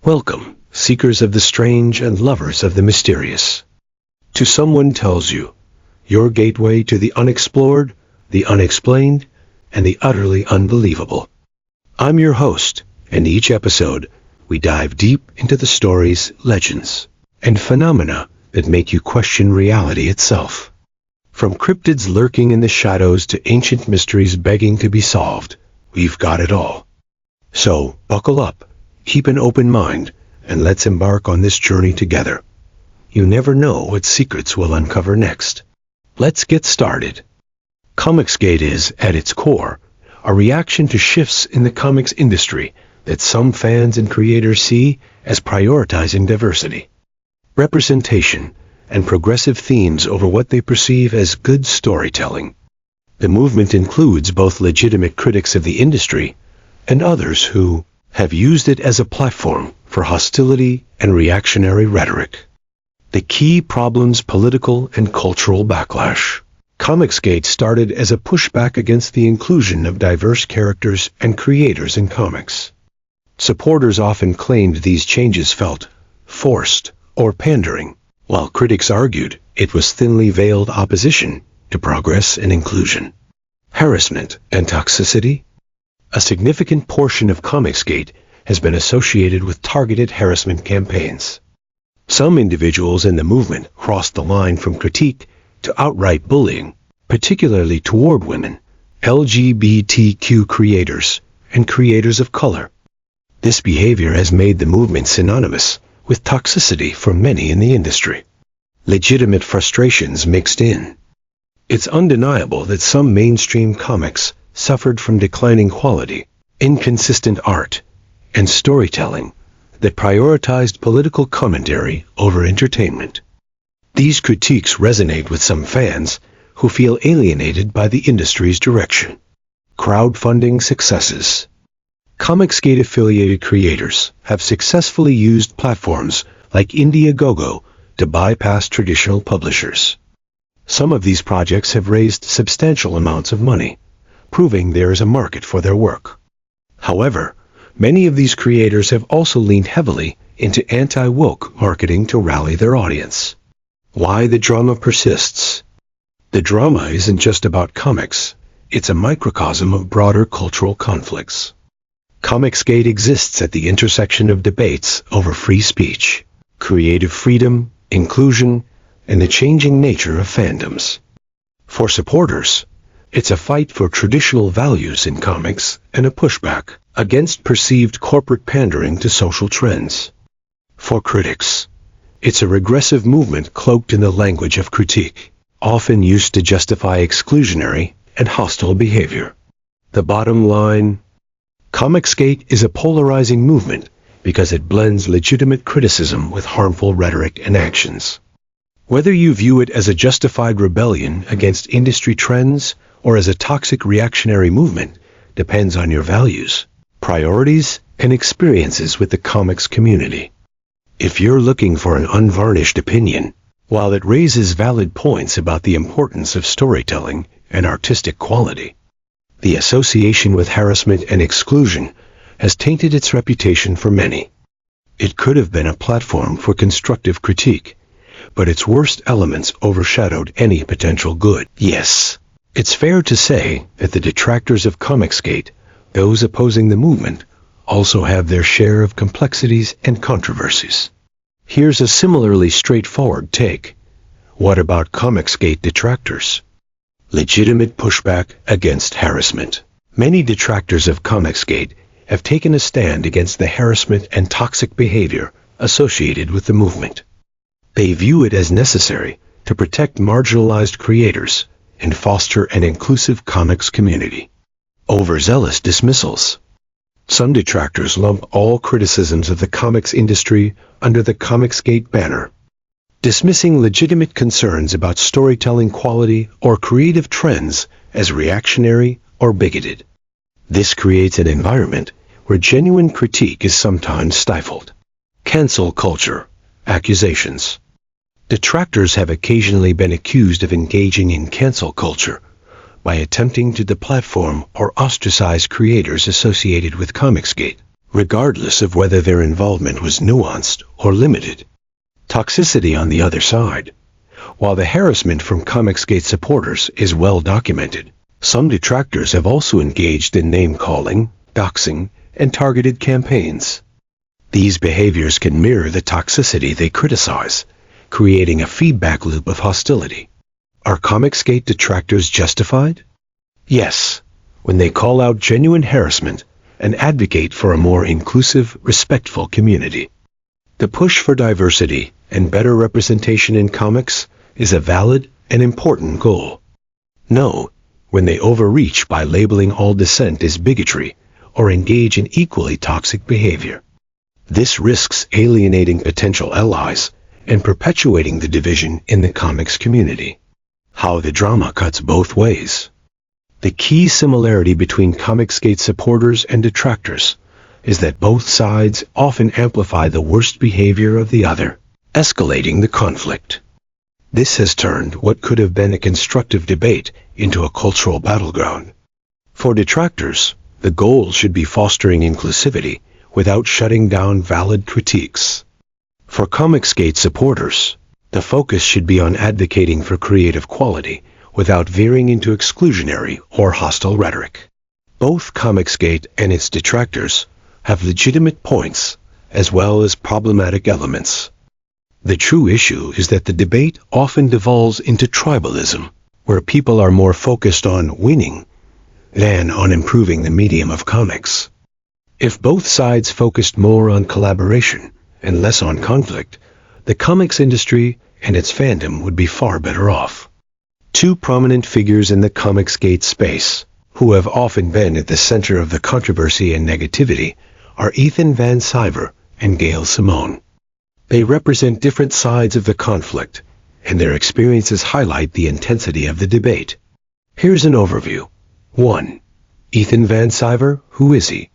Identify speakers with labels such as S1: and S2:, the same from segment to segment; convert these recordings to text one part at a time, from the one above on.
S1: Welcome, seekers of the strange and lovers of the mysterious. To Someone Tells You, your gateway to the unexplored, the unexplained, and the utterly unbelievable. I'm your host, and each episode, we dive deep into the stories, legends, and phenomena that make you question reality itself. From cryptids lurking in the shadows to ancient mysteries begging to be solved, we've got it all. So, buckle up, keep an open mind, and let's embark on this journey together. You never know what secrets we'll uncover next. Let's get started. Comicsgate is, at its core, a reaction to shifts in the comics industry that some fans and creators see as prioritizing diversity, representation, and progressive themes over what they perceive as good storytelling. The movement includes both legitimate critics of the industry and others who have used it as a platform for hostility and reactionary rhetoric. The key problems: political and cultural backlash. Comicsgate started as a pushback against the inclusion of diverse characters and creators in comics. Supporters often claimed these changes felt forced or pandering, while critics argued it was thinly veiled opposition to progress and inclusion. Harassment and toxicity. A significant portion of Comicsgate has been associated with targeted harassment campaigns. Some individuals in the movement crossed the line from critique to outright bullying, particularly toward women, LGBTQ creators, and creators of color. This behavior has made the movement synonymous with toxicity for many in the industry. Legitimate frustrations mixed in. It's undeniable that some mainstream comics suffered from declining quality, inconsistent art, and storytelling that prioritized political commentary over entertainment. These critiques resonate with some fans who feel alienated by the industry's direction. Crowdfunding successes. Comicsgate-affiliated creators have successfully used platforms like Indiegogo to bypass traditional publishers. Some of these projects have raised substantial amounts of money, proving there is a market for their work. However, many of these creators have also leaned heavily into anti-woke marketing to rally their audience. Why the drama persists. The drama isn't just about comics, it's a microcosm of broader cultural conflicts. Comicsgate exists at the intersection of debates over free speech, creative freedom, inclusion, and the changing nature of fandoms. For supporters, it's a fight for traditional values in comics and a pushback against perceived corporate pandering to social trends. For critics, it's a regressive movement cloaked in the language of critique, often used to justify exclusionary and hostile behavior. The bottom line: Comicsgate is a polarizing movement because it blends legitimate criticism with harmful rhetoric and actions. Whether you view it as a justified rebellion against industry trends or as a toxic reactionary movement depends on your values, priorities, and experiences with the comics community. If you're looking for an unvarnished opinion, while it raises valid points about the importance of storytelling and artistic quality, the association with harassment and exclusion has tainted its reputation for many. It could have been a platform for constructive critique, but its worst elements overshadowed any potential good. Yes, it's fair to say that the detractors of Comicsgate, those opposing the movement, also have their share of complexities and controversies. Here's a similarly straightforward take. What about Comicsgate detractors? Legitimate pushback against harassment. Many detractors of Comicsgate have taken a stand against the harassment and toxic behavior associated with the movement. They view it as necessary to protect marginalized creators and foster an inclusive comics community. Overzealous dismissals. Some detractors lump all criticisms of the comics industry under the Comicsgate banner, dismissing legitimate concerns about storytelling quality or creative trends as reactionary or bigoted. This creates an environment where genuine critique is sometimes stifled. Cancel culture. Accusations. Detractors have occasionally been accused of engaging in cancel culture by attempting to deplatform or ostracize creators associated with Comicsgate, regardless of whether their involvement was nuanced or limited. Toxicity on the other side. While the harassment from Comicsgate supporters is well documented, some detractors have also engaged in name-calling, doxing, and targeted campaigns. These behaviors can mirror the toxicity they criticize, creating a feedback loop of hostility. Are Comicsgate detractors justified? Yes, when they call out genuine harassment and advocate for a more inclusive, respectful community. The push for diversity and better representation in comics is a valid and important goal. No, when they overreach by labeling all dissent as bigotry or engage in equally toxic behavior. This risks alienating potential allies and perpetuating the division in the comics community. How the drama cuts both ways. The key similarity between Comicsgate supporters and detractors is that both sides often amplify the worst behavior of the other, escalating the conflict. This has turned what could have been a constructive debate into a cultural battleground. For detractors, the goal should be fostering inclusivity without shutting down valid critiques. For Comicsgate supporters, the focus should be on advocating for creative quality without veering into exclusionary or hostile rhetoric. Both Comicsgate and its detractors have legitimate points as well as problematic elements. The true issue is that the debate often devolves into tribalism, where people are more focused on winning than on improving the medium of comics. If both sides focused more on collaboration and less on conflict, the comics industry and its fandom would be far better off. Two prominent figures in the Comicsgate space, who have often been at the center of the controversy and negativity, are Ethan Van Sciver and Gail Simone. They represent different sides of the conflict, and their experiences highlight the intensity of the debate. Here's an overview. 1. Ethan Van Sciver, who is he?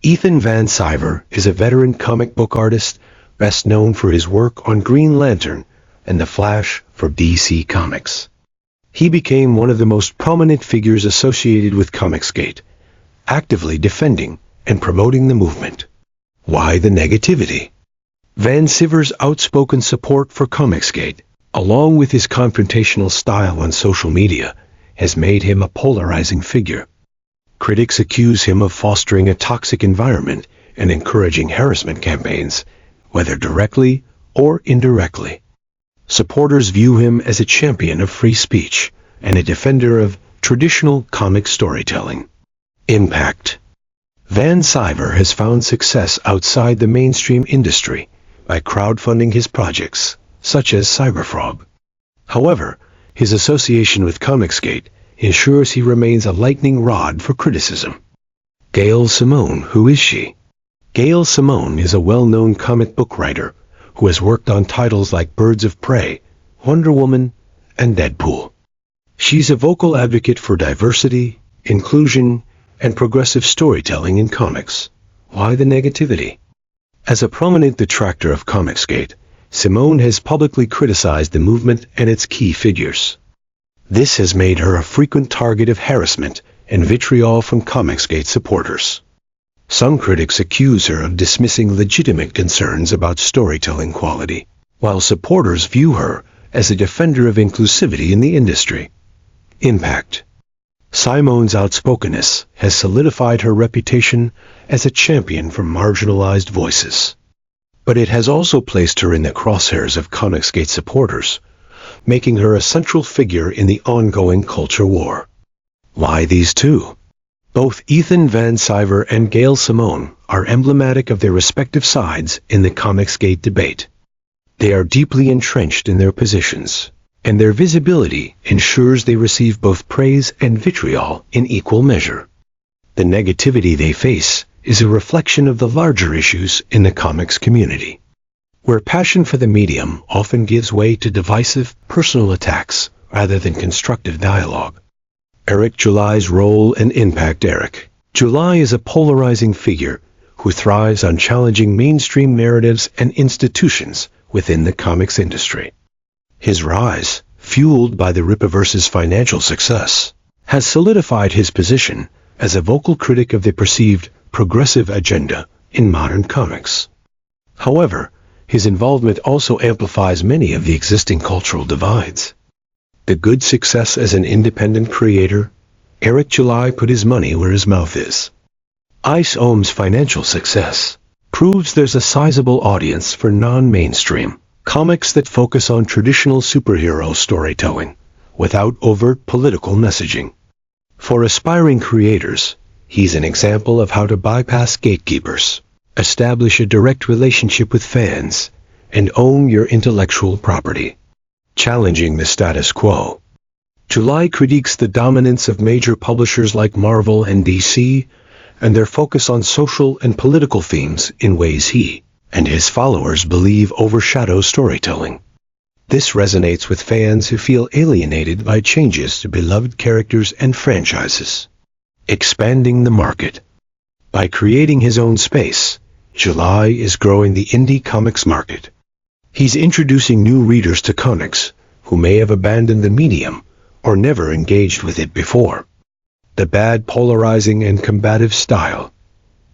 S1: Ethan Van Sciver is a veteran comic book artist best known for his work on Green Lantern and The Flash for DC Comics. He became one of the most prominent figures associated with Comicsgate, actively defending and promoting the movement. Why the negativity? Van Sciver's outspoken support for Comicsgate, along with his confrontational style on social media, has made him a polarizing figure. Critics accuse him of fostering a toxic environment and encouraging harassment campaigns, whether directly or indirectly. Supporters view him as a champion of free speech and a defender of traditional comic storytelling. Impact. Van Sciver has found success outside the mainstream industry by crowdfunding his projects, such as Cyberfrog. However, his association with Comicsgate ensures he remains a lightning rod for criticism. Gail Simone, who is she? Gail Simone is a well-known comic book writer who has worked on titles like Birds of Prey, Wonder Woman, and Deadpool. She's a vocal advocate for diversity, inclusion, and progressive storytelling in comics. Why the negativity? As a prominent detractor of Comicsgate, Simone has publicly criticized the movement and its key figures. This has made her a frequent target of harassment and vitriol from Comicsgate supporters. Some critics accuse her of dismissing legitimate concerns about storytelling quality, while supporters view her as a defender of inclusivity in the industry. Impact. Simone's outspokenness has solidified her reputation as a champion for marginalized voices. But it has also placed her in the crosshairs of Comicsgate supporters, making her a central figure in the ongoing culture war. Why these two? Both Ethan Van Sciver and Gail Simone are emblematic of their respective sides in the Comicsgate debate. They are deeply entrenched in their positions, and their visibility ensures they receive both praise and vitriol in equal measure. The negativity they face is a reflection of the larger issues in the comics community, where passion for the medium often gives way to divisive, personal attacks rather than constructive dialogue. Eric July's role and impact. Eric July is a polarizing figure who thrives on challenging mainstream narratives and institutions within the comics industry. His rise, fueled by the Rippaverse's financial success, has solidified his position as a vocal critic of the perceived progressive agenda in modern comics. However, his involvement also amplifies many of the existing cultural divides. The good success as an independent creator, Eric July put his money where his mouth is. Ice Ohm's financial success proves there's a sizable audience for non-mainstream comics that focus on traditional superhero storytelling without overt political messaging. For aspiring creators, he's an example of how to bypass gatekeepers, establish a direct relationship with fans, and own your intellectual property, challenging the status quo. July critiques the dominance of major publishers like Marvel and DC, and their focus on social and political themes in ways he and his followers believe overshadow storytelling. This resonates with fans who feel alienated by changes to beloved characters and franchises. Expanding the market. By creating his own space, July is growing the indie comics market. He's introducing new readers to comics who may have abandoned the medium or never engaged with it before. The bad, polarizing, and combative style.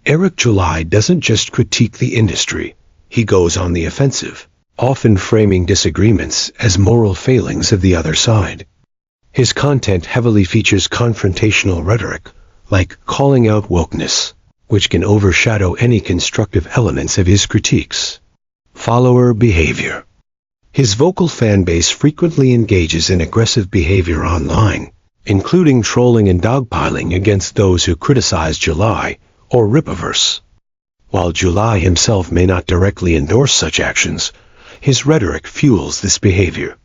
S1: Eric July doesn't just critique the industry, he goes on the offensive, often framing disagreements as moral failings of the other side. His content heavily features confrontational rhetoric, like calling out wokeness, which can overshadow any constructive elements of his critiques. Follower behavior. His vocal fan base frequently engages in aggressive behavior online, including trolling and dogpiling against those who criticize July or Rippaverse. While July himself may not directly endorse such actions, his rhetoric fuels this behavior.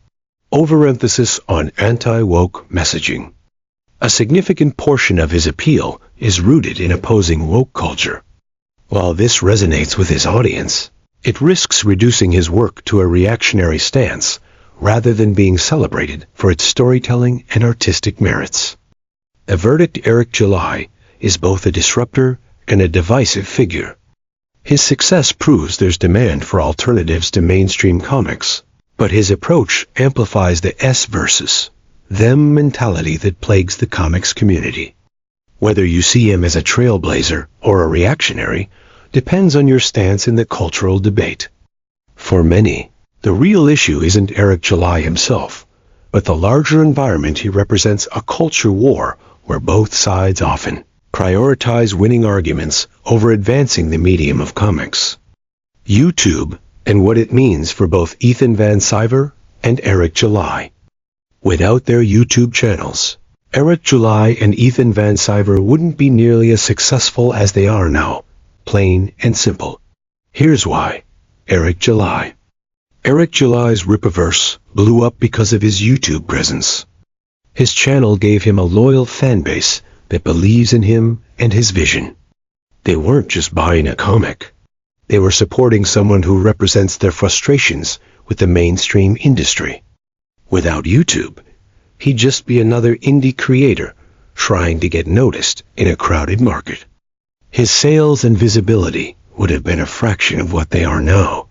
S1: Overemphasis on anti-woke messaging. A significant portion of his appeal is rooted in opposing woke culture. While this resonates with his audience, it risks reducing his work to a reactionary stance rather than being celebrated for its storytelling and artistic merits. The verdict: Eric July is both a disruptor and a divisive figure. His success proves there's demand for alternatives to mainstream comics, but his approach amplifies the us versus them mentality that plagues the comics community. Whether you see him as a trailblazer or a reactionary depends on your stance in the cultural debate. For many, the real issue isn't Eric July himself, but the larger environment he represents: a culture war where both sides often prioritize winning arguments over advancing the medium of comics. YouTube, and what it means for both Ethan Van Sciver and Eric July. Without their YouTube channels, Eric July and Ethan Van Sciver wouldn't be nearly as successful as they are now. Plain and simple. Here's why. Eric July. Eric July's Rippaverse blew up because of his YouTube presence. His channel gave him a loyal fan base that believes in him and his vision. They weren't just buying a comic. They were supporting someone who represents their frustrations with the mainstream industry. Without YouTube, he'd just be another indie creator trying to get noticed in a crowded market. His sales and visibility would have been a fraction of what they are now.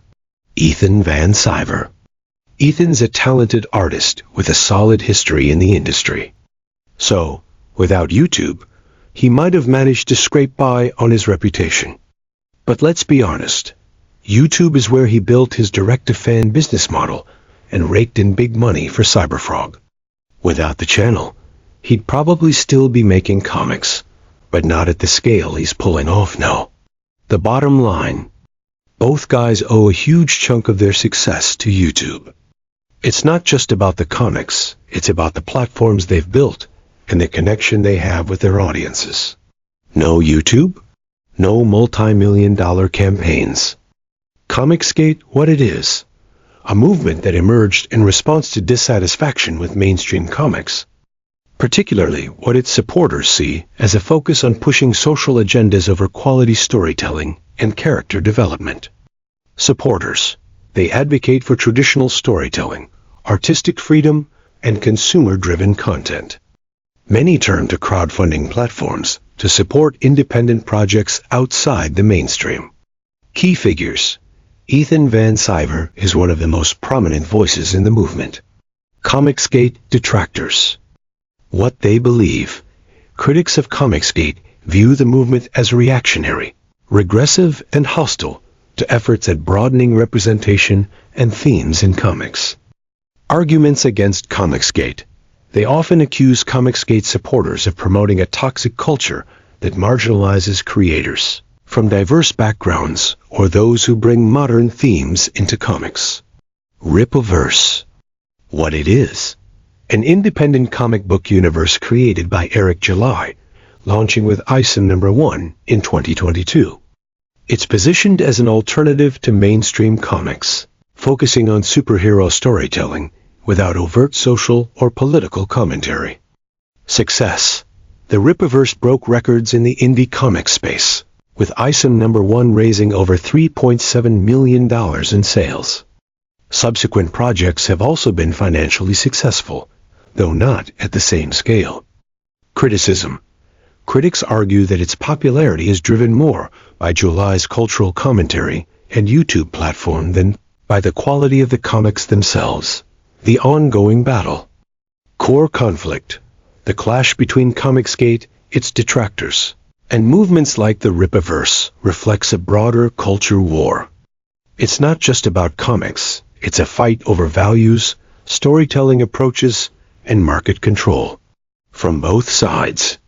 S1: Ethan Van Sciver. Ethan's a talented artist with a solid history in the industry. So, without YouTube, he might have managed to scrape by on his reputation. But let's be honest, YouTube is where he built his direct-to-fan business model and raked in big money for Cyberfrog. Without the channel, he'd probably still be making comics, but not at the scale he's pulling off now. The bottom line: both guys owe a huge chunk of their success to YouTube. It's not just about the comics, it's about the platforms they've built and the connection they have with their audiences. No YouTube? No multi-million-dollar campaigns. Comicsgate, what it is: a movement that emerged in response to dissatisfaction with mainstream comics, particularly what its supporters see as a focus on pushing social agendas over quality storytelling and character development. Supporters: they advocate for traditional storytelling, artistic freedom, and consumer-driven content. Many turn to crowdfunding platforms to support independent projects outside the mainstream. Key figures: Ethan Van Sciver is one of the most prominent voices in the movement. Comicsgate detractors. What they believe: critics of Comicsgate view the movement as reactionary, regressive and hostile to efforts at broadening representation and themes in comics. Arguments against Comicsgate. They often accuse Comicsgate supporters of promoting a toxic culture that marginalizes creators from diverse backgrounds or those who bring modern themes into comics. Rippaverse. What it is. An independent comic book universe created by Eric July, launching with ISOM #1 in 2022. It's positioned as an alternative to mainstream comics, focusing on superhero storytelling without overt social or political commentary. Success. The Rippaverse broke records in the indie comic space, with ISOM #1 raising over $3.7 million in sales. Subsequent projects have also been financially successful, though not at the same scale. Criticism. Critics argue that its popularity is driven more by July's cultural commentary and YouTube platform than by the quality of the comics themselves. The ongoing battle. Core conflict. The clash between Comicsgate, its detractors, and movements like the Rippaverse reflects a broader culture war. It's not just about comics, it's a fight over values, storytelling approaches, and market control. From both sides.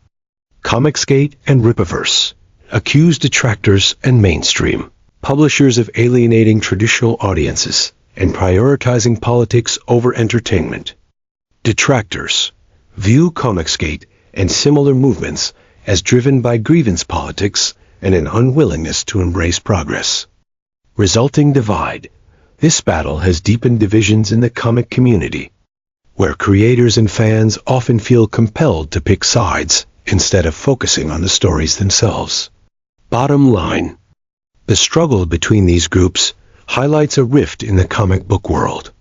S1: Comicsgate and Rippaverse accuse detractors and mainstream publishers of alienating traditional audiences and prioritizing politics over entertainment. Detractors view Comicsgate and similar movements as driven by grievance politics and an unwillingness to embrace progress. Resulting divide. This battle has deepened divisions in the comic community, where creators and fans often feel compelled to pick sides instead of focusing on the stories themselves. Bottom line. The struggle between these groups highlights a rift in the comic book world,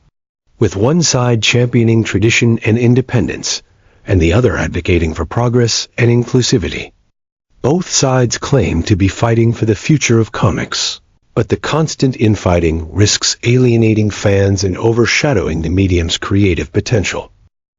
S1: with one side championing tradition and independence, and the other advocating for progress and inclusivity. Both sides claim to be fighting for the future of comics, but the constant infighting risks alienating fans and overshadowing the medium's creative potential.